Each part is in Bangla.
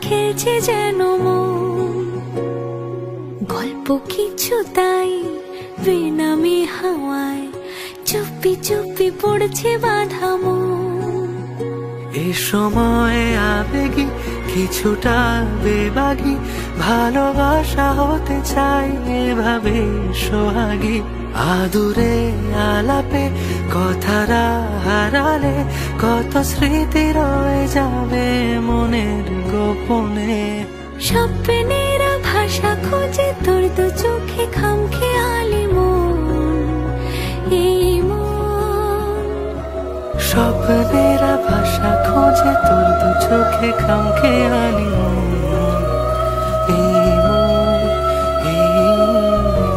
খেলছে যেন মন, গল্প কিছু তাই বেনামে হাওয়ায় চুপি চুপি পড়ছে বাঁধা মন। এ সময় আবেগী কিছুটা বেবাগী, ভালোবাসা হতে চাই এভাবে সোহাগী। আদুরে আলাপে কথারা হারালে কত স্মৃতি রয়ে যাবে মনের গোপনে। স্বপ্নের ভাষা খোঁজে তোর দু চোখে খামখেয়ালি মন, এই মন। স্বপ্নের ভাষা খোঁজে তোর দু চোখে খামখেয়ালি মন, এই মন, এই মন।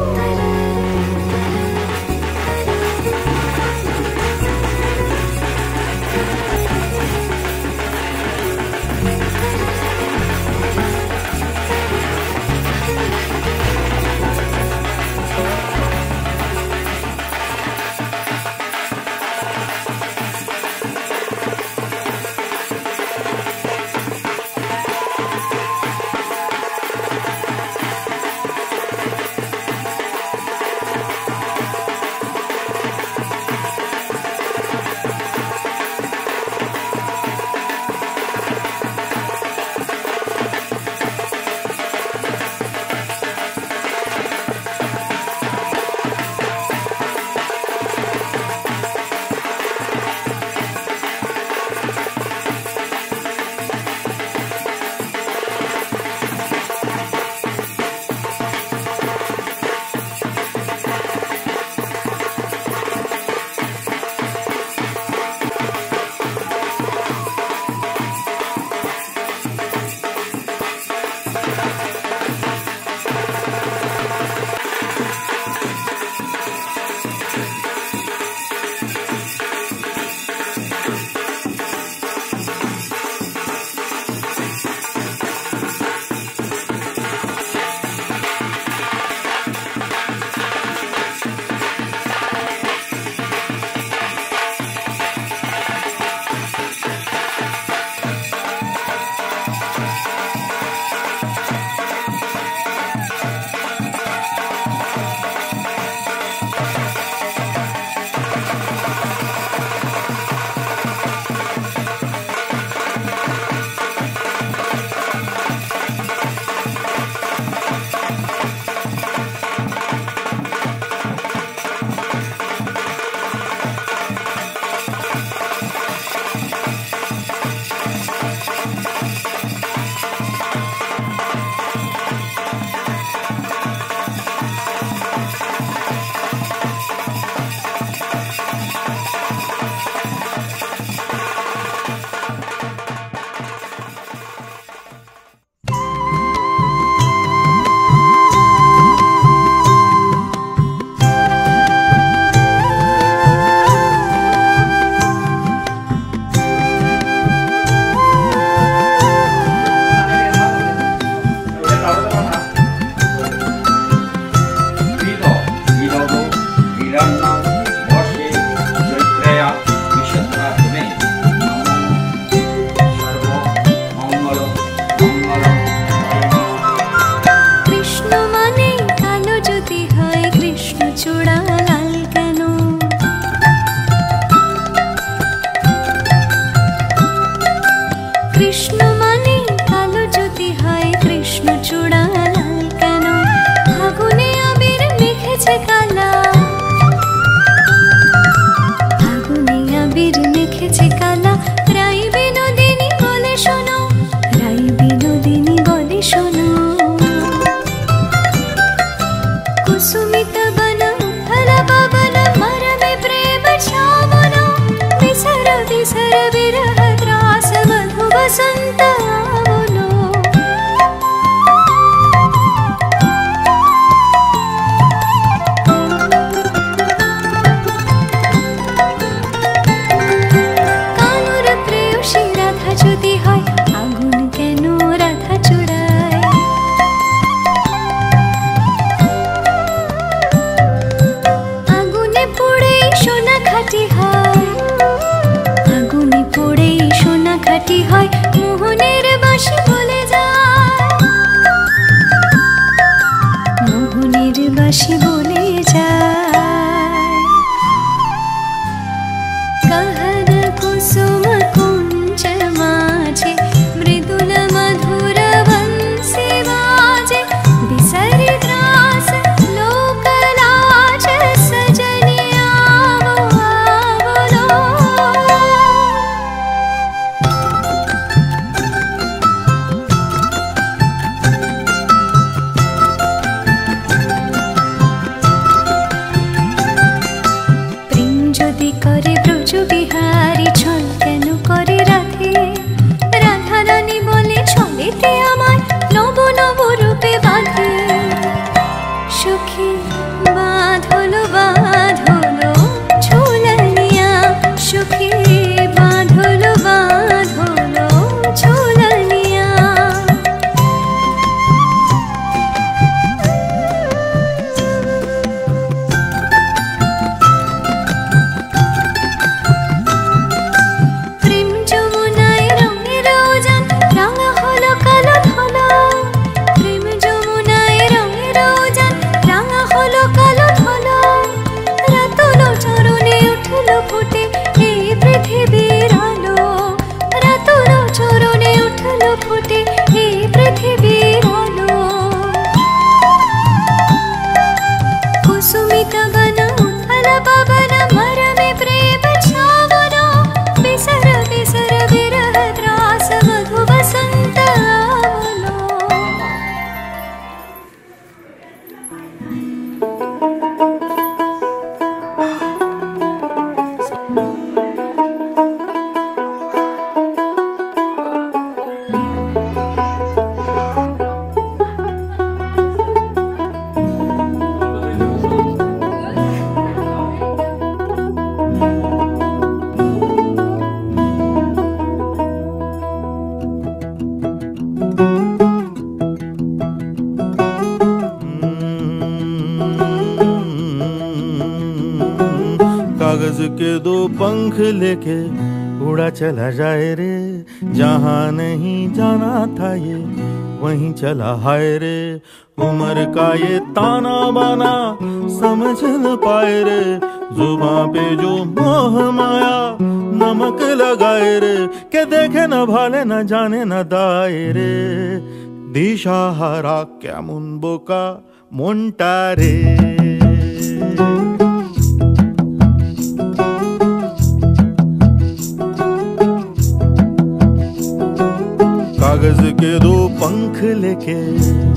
আগুনে পড়েই সোনা খাঁটি হয়, মোহনের বাঁশি বলে যায়। कहन कुसुम कुंज माझे मृदुल मधुर वंशी बाजे, बिसरि त्रास लोक लाज सजनी आवो आवलो। प्रेम যদি করে ব্রজ বিহারী, ছল কেন করে রাধে? রাধা রানী বলে চলেতে আমায় নব নব রূপে বাঁধে। সখী বাঁধলো বাঁধলো ঝুলনিয়া, সখী বাঁধলো বাঁধলো ঝুলনিয়া। প্রেম যমুনায় রঙের উজান রাঙা হলো কালো ধলো। প্রেম যমুনায় রঙের উজান রাঙা হলো কালো ধলো। রাতল চরণে উঠলো ফুটে এই পৃথিবীর আলো। রাতল চরণে উঠলো ফুটে এই পৃথিবীর আলো। कुसुमित वन उथल पवन मरमे प्रेम छावनो। बिसर बिसर विरह त्रास मधु वसंत आवलो। कागज के दो पंख लेके उड़ा चला जाए रे, जहाँ नहीं जाना था ये वहीं चला हाय रे। उम्र का ये ताना बाना समझ न पाए रे, जुबां पे जो मोह माया नमक लगाए रे। के देखे न भाले न जाने न दाए रे, दिशाहारा क्या मुनबोका मोंटा रे। कागज के दो पंख लेके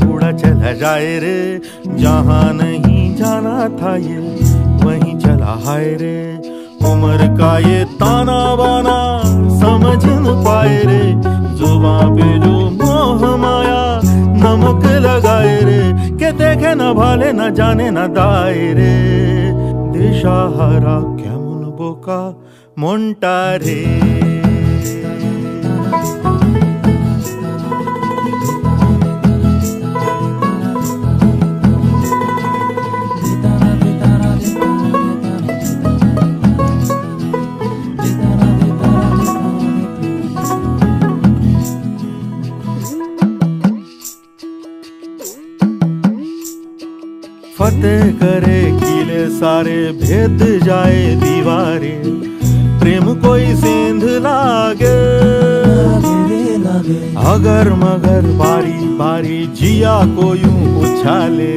उड़ा चला जाए रे, जहाँ नहीं जाना था ये वहीं चला हाय रे। उम्र का ये ताना बाना समझ न पाए रे, जुबां पे जो मोह माया नमक लगाए रे। के देखे न भाले न जाने न दाए रे, दिशाहारा क्या मुनबोका मोंटा रे। फतेह करे किले सारे, भेद जाए दीवारें। प्रेम कोई सेंध लागे अगर मगर बारी बारी, जिया को यूं उछाले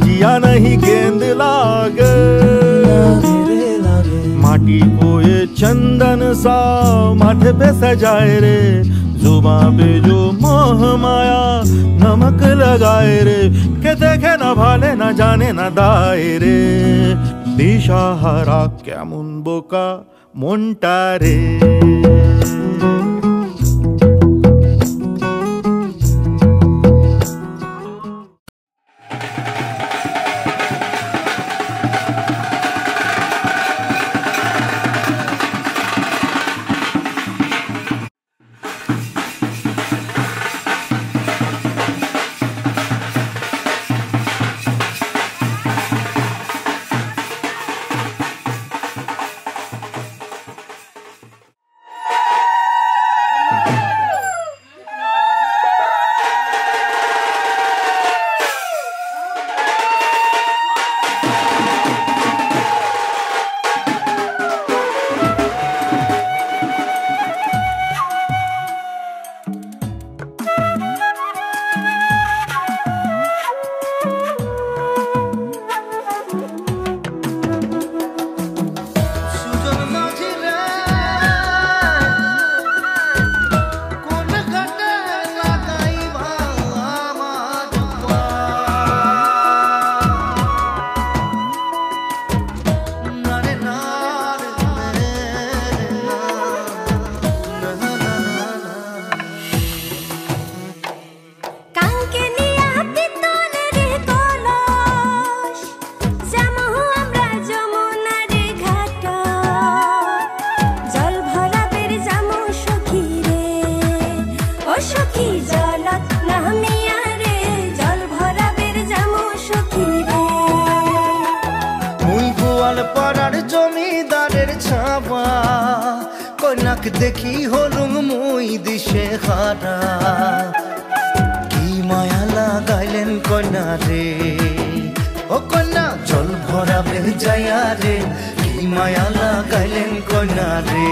जिया नहीं गेंद लागे। माटी को ये चंदन सा माथे पे सजाए रे, जुबां पे जो मोह माया नमक लगाए रे। के देखे न भाले न जाने न दाए रे, दिशाहारा क्या मुनबोका मोंटा रे। গোয়াল পাড়ার জমিদারের ছাওয়া কন্যাক দেখি হলুম মুই দিশে হারা কি মায়া লাগাইলেন কন্যা রে ও কন্যা জল ভরাবে যায়া রে কি মায়া লাগাইলেন কন্যা রে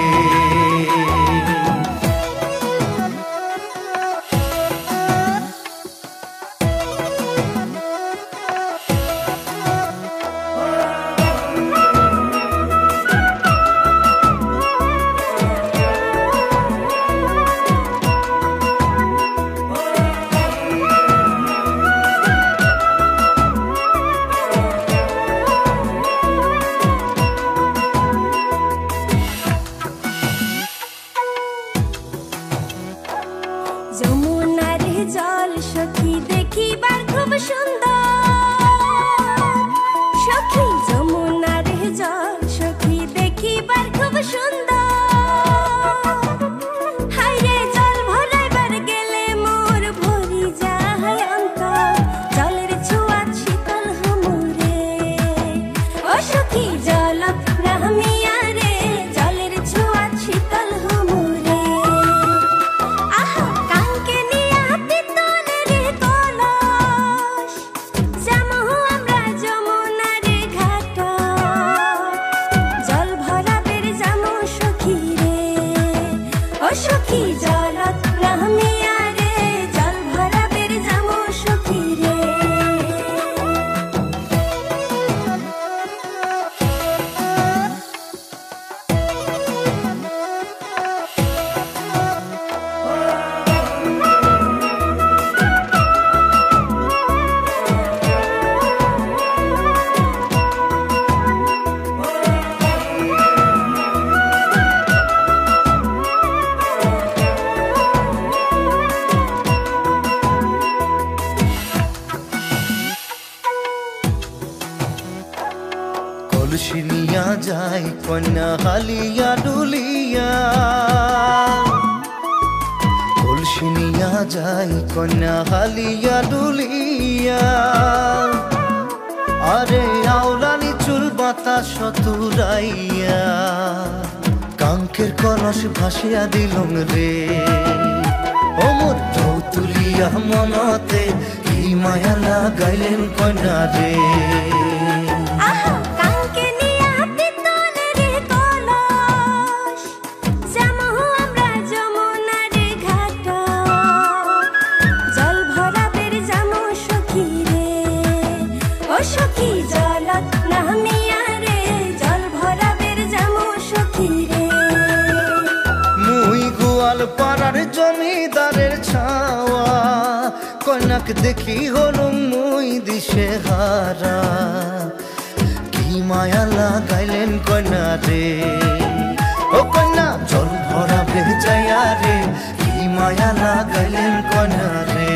যমুনার জল সখী দেখিবার খুব সুন্দর সখী যমুনার জল সখী দেখিবার খুব সুন্দর হাইরে জল ভরাইবার গেলে মোর ভরি যায় অন্তর জলের ছোঁয়া শীতল হুমুরে ও সখী জল রাহমিয়া রে জলের ছোঁয়া শীতল হুমুরে আহা কাঙ্কে নিয়া তিতলের কলস যামু আমরা যমুনার ঘাট জল ভরাবের যামু সখী রে ও সখী জলত রাহমিয়া রে জল ভরাবের যামু সখী রে কলসি নিয়া যায় কন্যা হালিয়া ডুলিয়া কলসি নিয়া যায় কন্যা হালিয়া ডুলিয়া আরে আওলানি চুল বাতাস তুরাইয়া কাঙ্কের কলস ভাসিয়া দিলুম রে ও মোর ঢৌ তুলিয়া মনতে কি মায়া লাগাইলেন কন্যা রে আহা কাঙ্কে নিয়া তিতলের কলস যামু আমরা যমুনার ঘাট জল ভরাবের যামু সখী রে ও সখী জলত নামিয়া রে জল ভরাবের যামু সখী রে মুই গোয়াল পাড়ার জমিদারের ছাওয়া কন্যাক দেখি হলুম মুই দিশে হারা কি মায়া লাগাইলেন কন্যা রে ও কন্যা জল ভরাবে যায়া রে কি মায়া লাগাইলেন কন্যা রে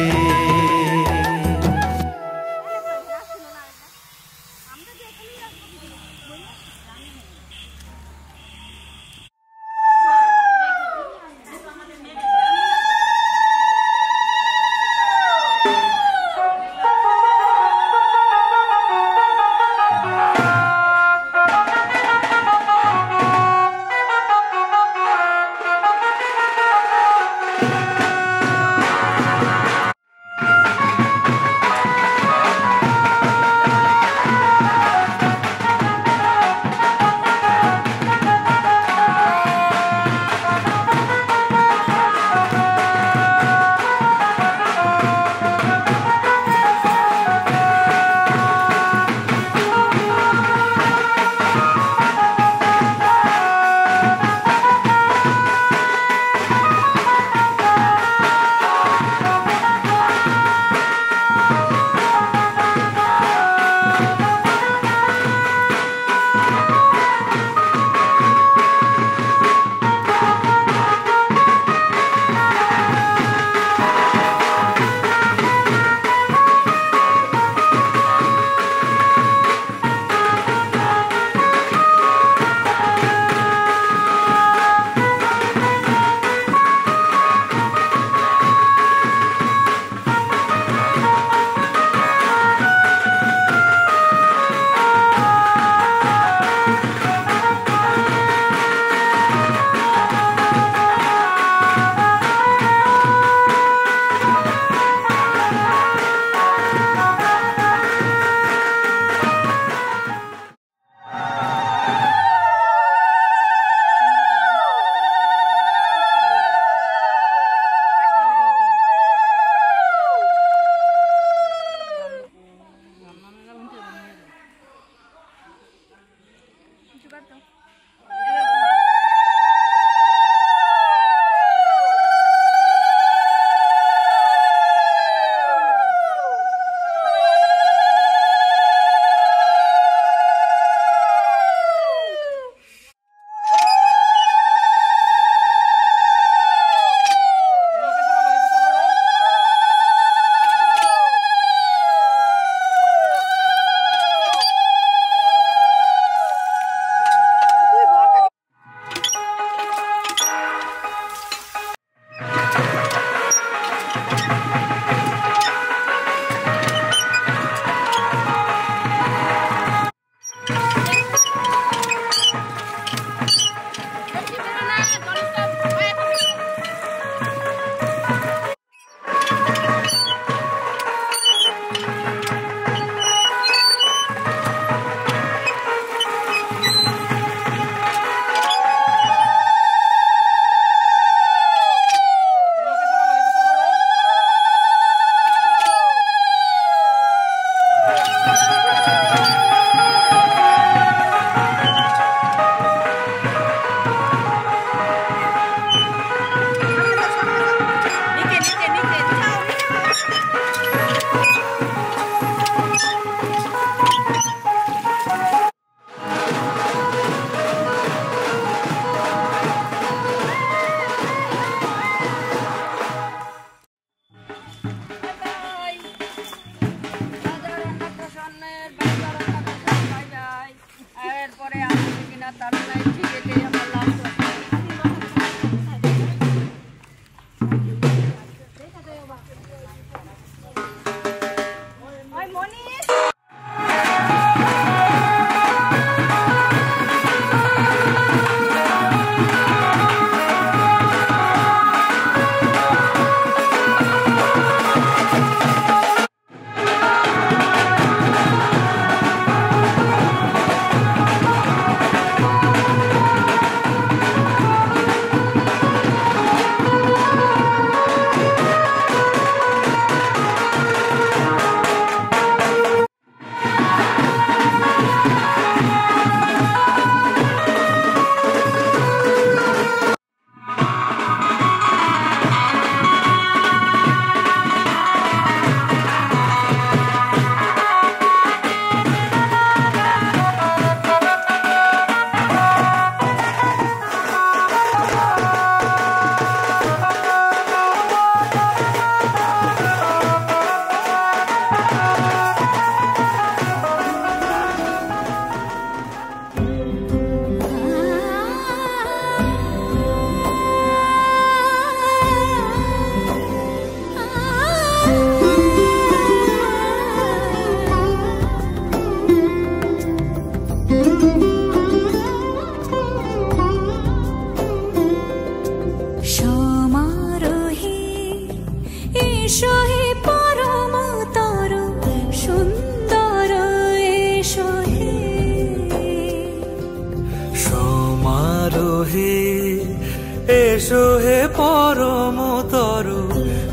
এসো হে পরমতর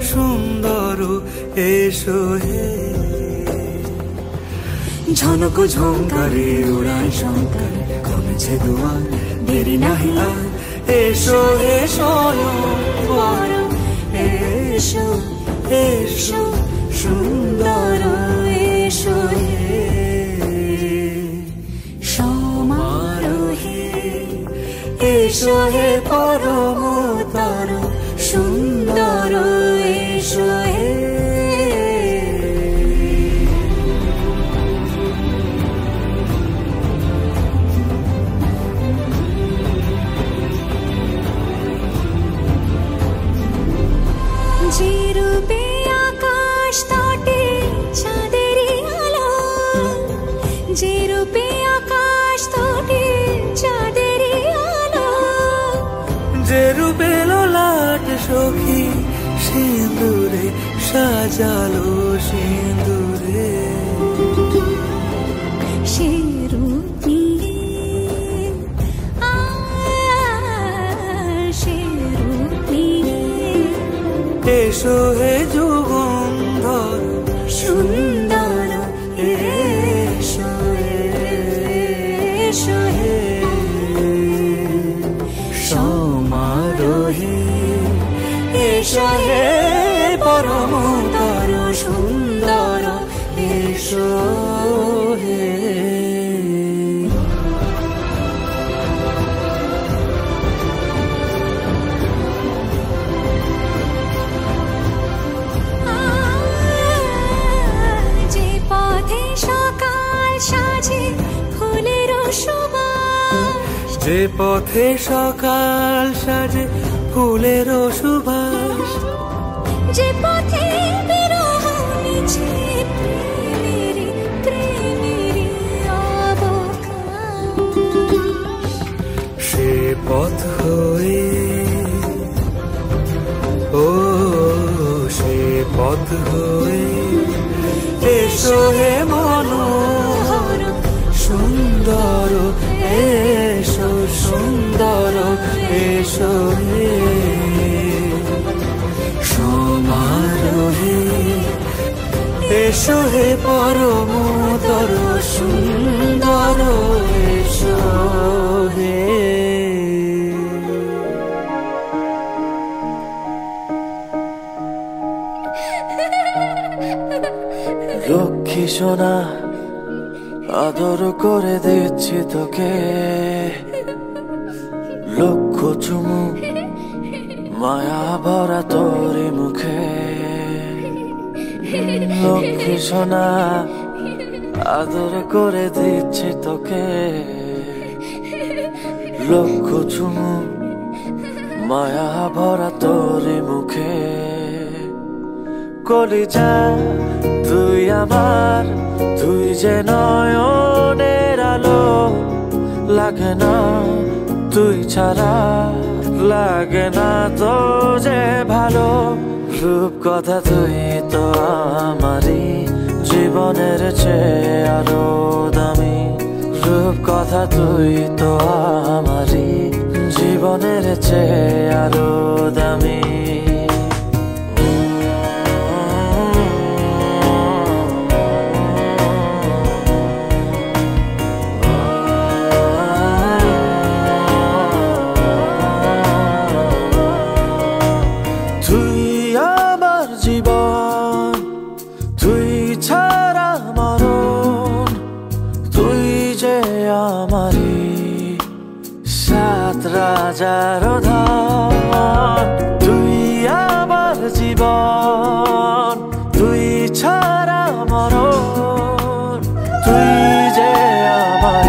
সুন্দর এসো হে ঝনক ঝঙ্কারে উড়ায় শঙ্কর কমেছে দুয়ার দেরি নাহি আর এসো হে স্বয়ং পরম এসো এসো সুন্দর এসো হে সমারোহে এসো হে পরমতর সুন্দর এসো হে যে রূপে আকাশ তটে চাঁদেরই আলো, যে রূপে আকাশ তটে চাঁদেরই আলো, যে রূপে ললাট সখী সিঁদুরে সাজালো সিঁদুরে সে রূপ নিয়ে সে রূপ নিয়ে এসো হে যুগন্ধর সুন্দর এসো এসো হে এসো হে পরমতর সুন্দর এসো হে যে পথে সকাল সাজে ফুলের সুবাস যে পথে সকাল সাজে ফুলের সুবাস যে পথে বিরহ মিছে প্রেমেরই অবকাশ সে পথ হয়ে ও সে পথ হয়ে এসো হে মনোহর সুন্দর এসো সুন্দর এসো হে সমারোহে এসো হে পরমতর সুন্দর এসো হে লক্ষ্মী সোনা আদর করে দিচ্ছি তোকে লক্ষ চুমু মায়া ভরা তোরি মুখে লক্ষ্মী সোনা আদর করে দিচ্ছি তোকে লক্ষ চুমু মায়া ভরা তোরি মুখে কলিজা তুই আমার তুই যে নয়নের আলো লাগে না তুই ছাড়া লাগে না তো যে ভালো রূপ কথা তুই তো আমারই জীবনের চেয়ে আরো দামি রূপ কথা তুই তো আমারই জীবনের চেয়ে আরো দামি রাজার ধন তুই আমার জীবন তুই ছাড়া মরণ তুই যে আমার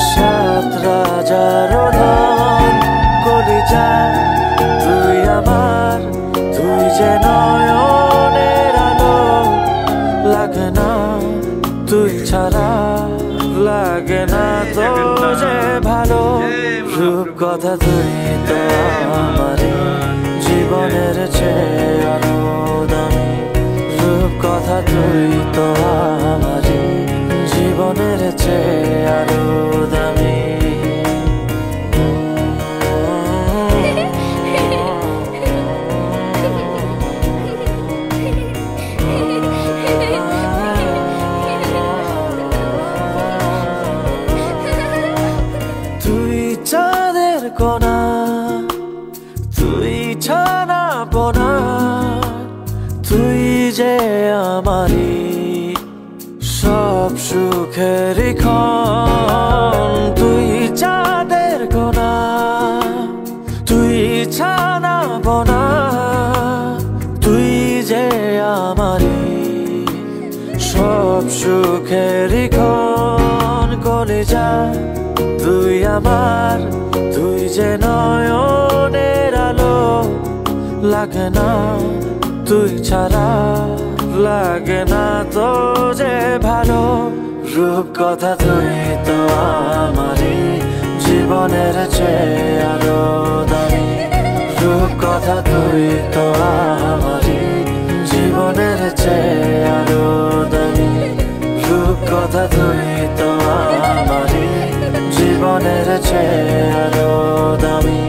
সাত রাজার ধন কলিজা তুই আমার তুই যে নয়নের আলো লাগে না তুই ছাড়া লাগে না তো যে ভালো রূপ কথা তুই তো আমারই জীবনের চেয়ে আরো দামি রূপ কথা তুই তো আমারই জীবনের চেয়ে আরো দামি কোনা তুই ছানা বোনা তুই যে আমারি সব সুখের ক্ষণ তুই চাঁদের কোনা তুই ছানা বোনা তুই যে আমারি সব সুখের ক্ষণ কলিজা তুই আমার তুই যে নয়নের আলো লাগে না তুই ছাড়া লাগে না তো যে ভালো রূপ কথা তুই তো আমারই জীবনের চেয়ে আরো দামি রূপ কথা তুই তো আমারই জীবনের চেয়ে আরো দামি রূপ কথা তুই তো আমারই জীবনের চেয়ে আরো দামি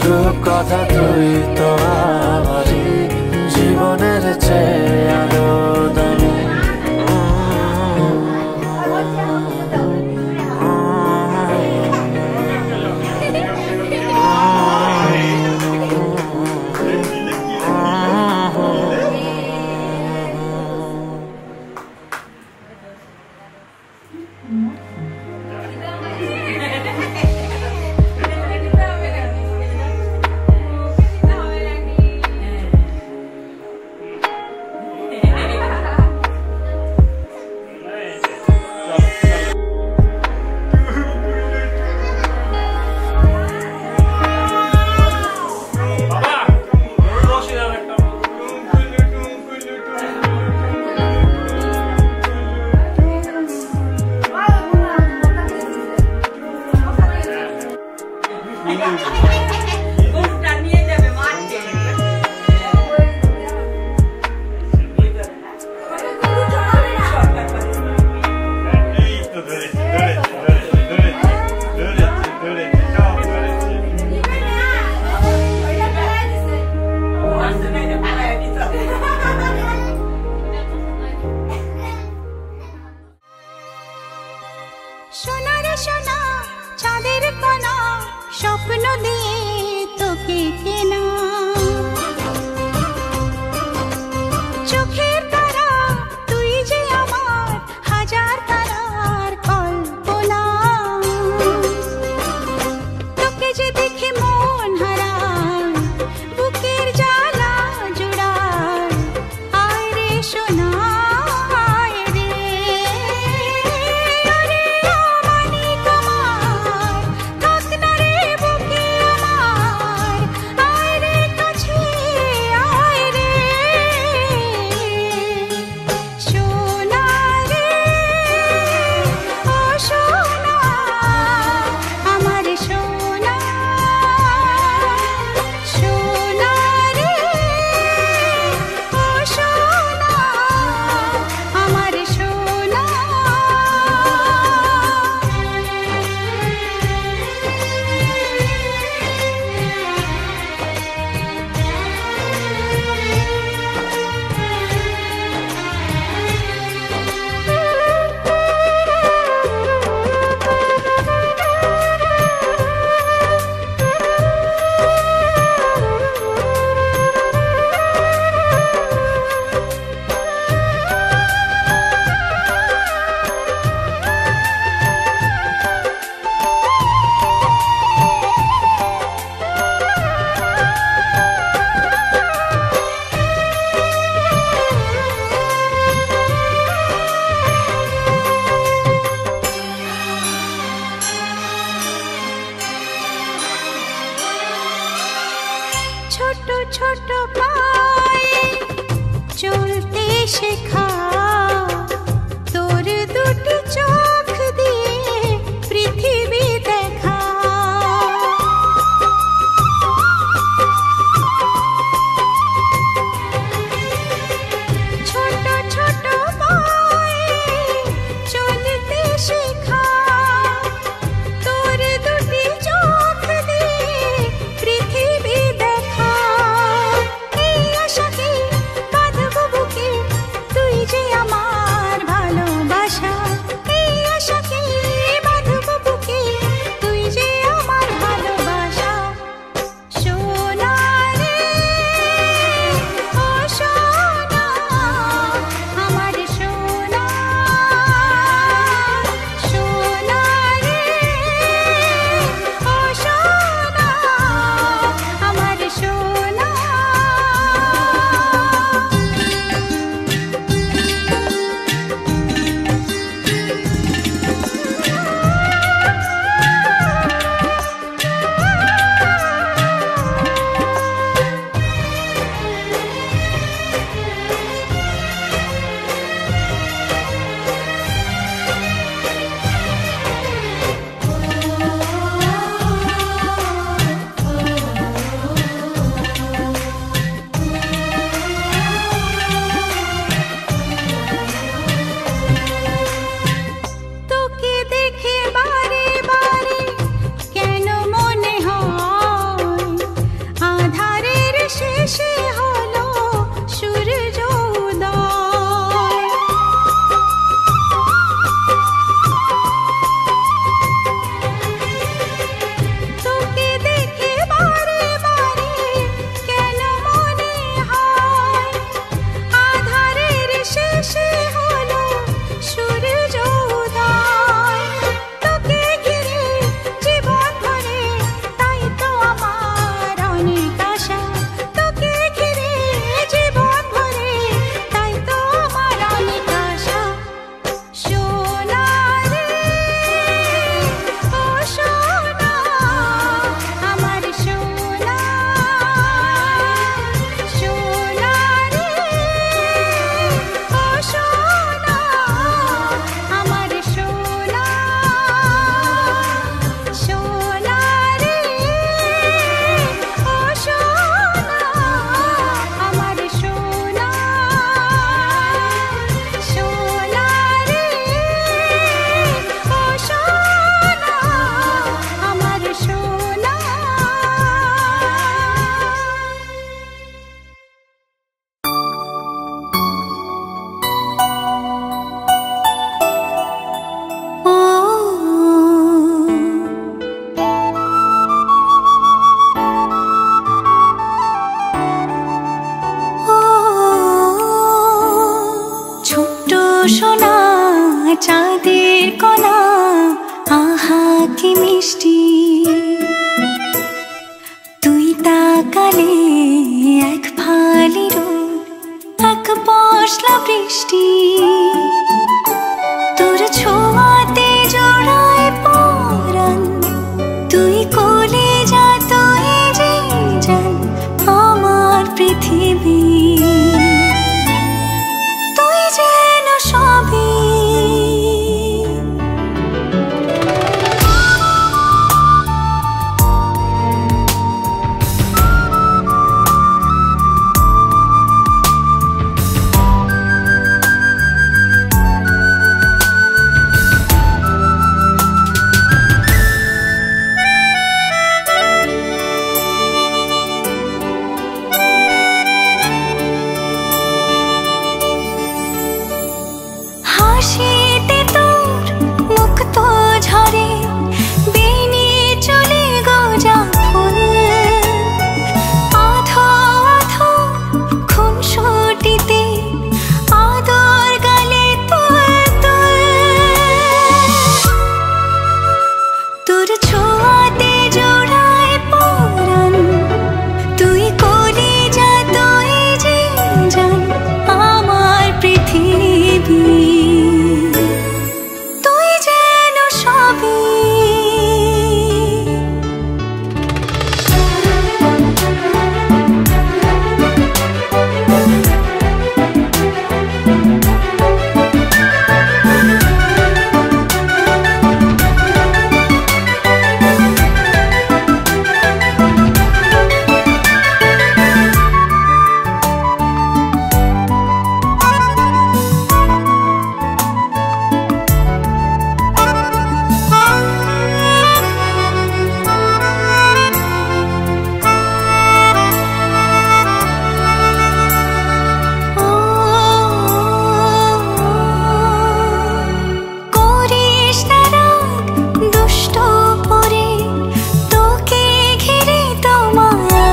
রূপ কথা তুই তো আমারই জীবনের চেয়ে আরো দামি তুই যে আমার পশলা বৃষ্টি তোর ছোঁয়াতে জোড়ায় পরাণ তুই কোলে যা তুই যে জান আমার পৃথিবী তুই যেন সবই হাসিতে তোর মুক্ত ঝরে বেনি চলে গোজা ফুল আধো আধো খুনসুটিতে আদর গালে তোর তোর তোর ছোঁয়াতে জোড়ায় পরাণ তুই কোলে যা তুই যে জান আমার পৃথিবী তুই যেন সবই করিস না রাগ দুষ্ট পরে তোকে ঘিরে তোমায়া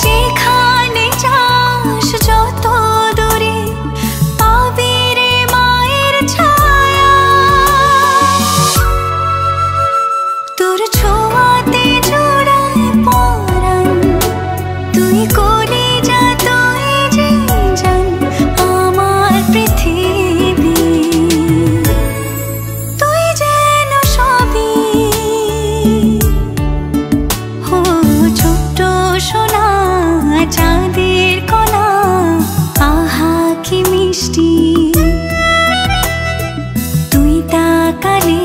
যেখানে যাস যত দূরে পাবি রে মায়ের ছায়া তোর ছোঁয়াতে জোড়ায় পরাণ তুই কোলে যা তুই যে জান আমার পৃথিবী তুই যেন সবই হো ছোট্ট সোনা চাঁদের কণা আহা কি মিষ্টি তুই তাকালে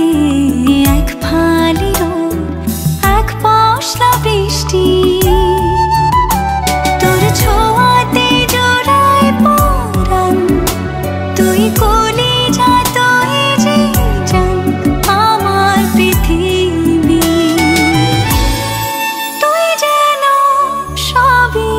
এক ফালি রোদ এক পশলা বৃষ্টি তোর ছোঁয়াতে জোড়ায় পরাণ তুই কোলে যা তুই যে জান আমার পৃথিবী তুই যেন সবই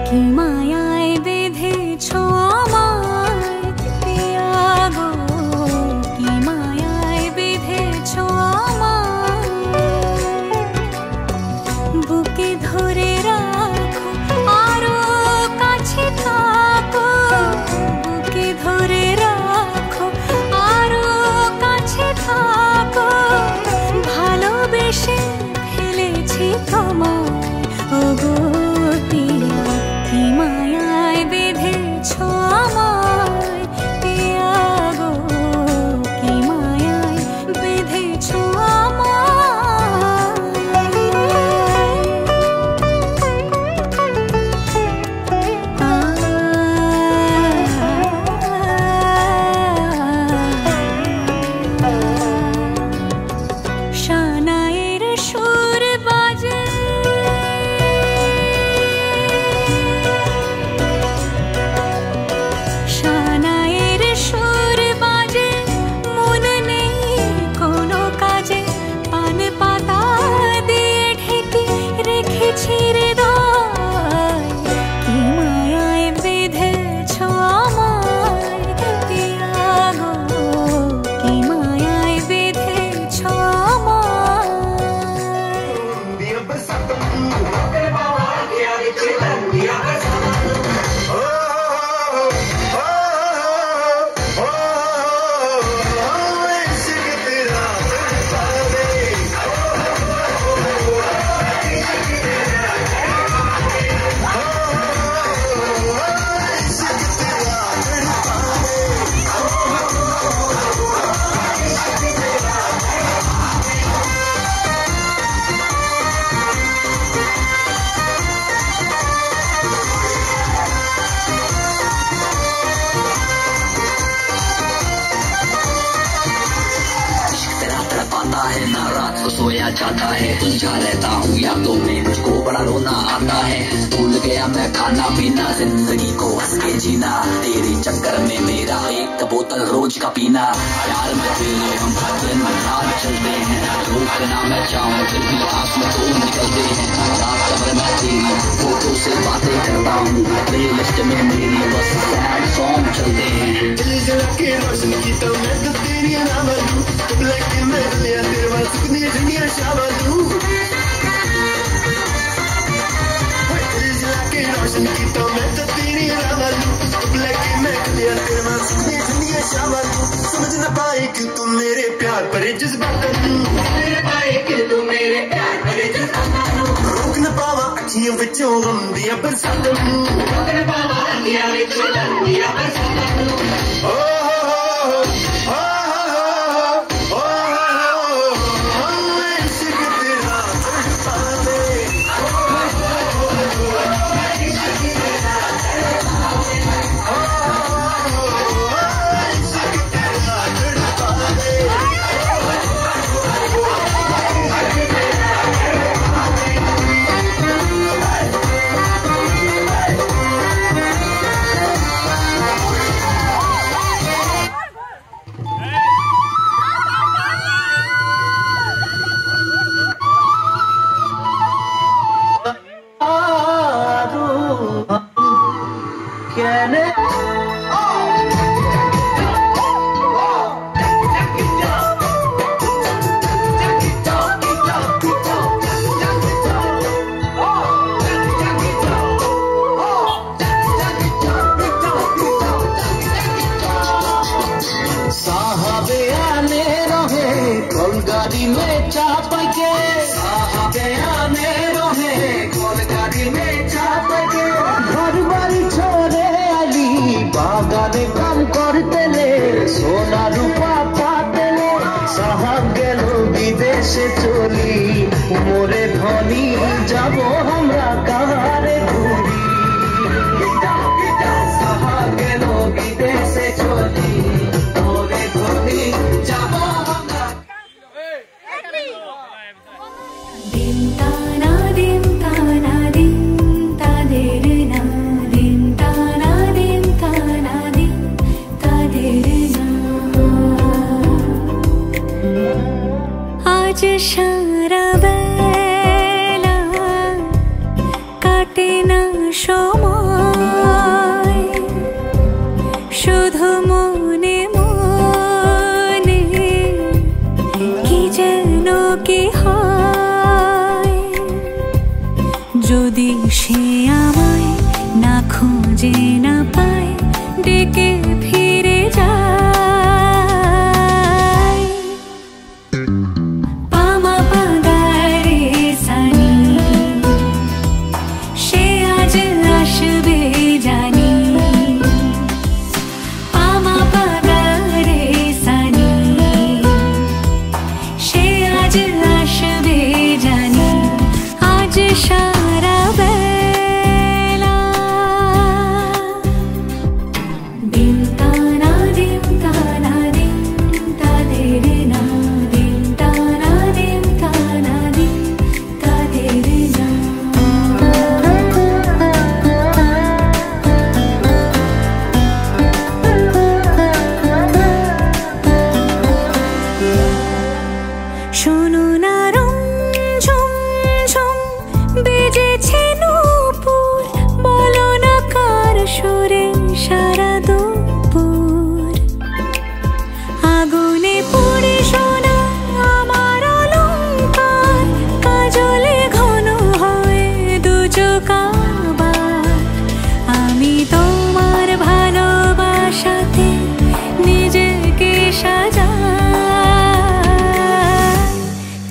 কি মায়ায় বেঁধেছো আমায় পিয়া গো কি মায়ায় বেঁধেছো আমায় বুকে ধরে রাখো আরো কাছে থাকো বুকে ধরে রাখো আরো কাছে থাকো ভালোবেসে ফেলেছি তোমায় ওগো পিয়া কি মায়ায় বেঁধেছো আমায় পিয়া গো কি মায়ায় বেঁধেছো শানায়ের সুর বাজে सोया जाता है। तुझा रहता हूँ यादों में, मुझको बड़ा रोना आता है। भूल गया मैं खाना पीना, जिंदगी को हंस के जीना। तेरे चक्कर में मेरा एक बोतल रोज का पीना। प्यार में तेरे हम दिन रात चलते हैं, रोकना मैं चाहूँ फिर भी आंसू तो निकलते हैं। रात भर मैं तेरी फोटो से बातें करता हूँ, प्लेलिस्ट में मेरी बस सैड सॉन्ग चलते हैं। दिल जला के रोशन की तो मैं तो तेरी नाम लूं, ब्लैक के मैं लिया तेरे वाल सुखनी दुनिया शाबाश लूं। दिल जला के रोशन की तो मैं तो तेरी नाम लूं, ब्लैक के मैं लिया तेरे वाल सुखनी दुनिया शाबाश लूं। समझ न पाए कि तुम मेरे प्यार भरे जज्बात लूं, रोक न पावा अखियों विचों गम दिया बरसात लूं।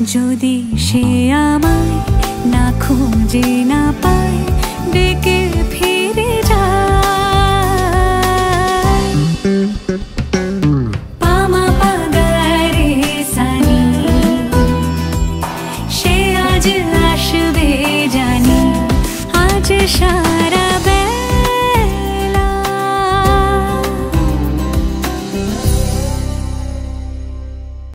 যদি সে আমায় না খুঁজে না পায় ডেকে ফিরে যায় পামা পাগারে সানি সে আজ আসবে জানি আজ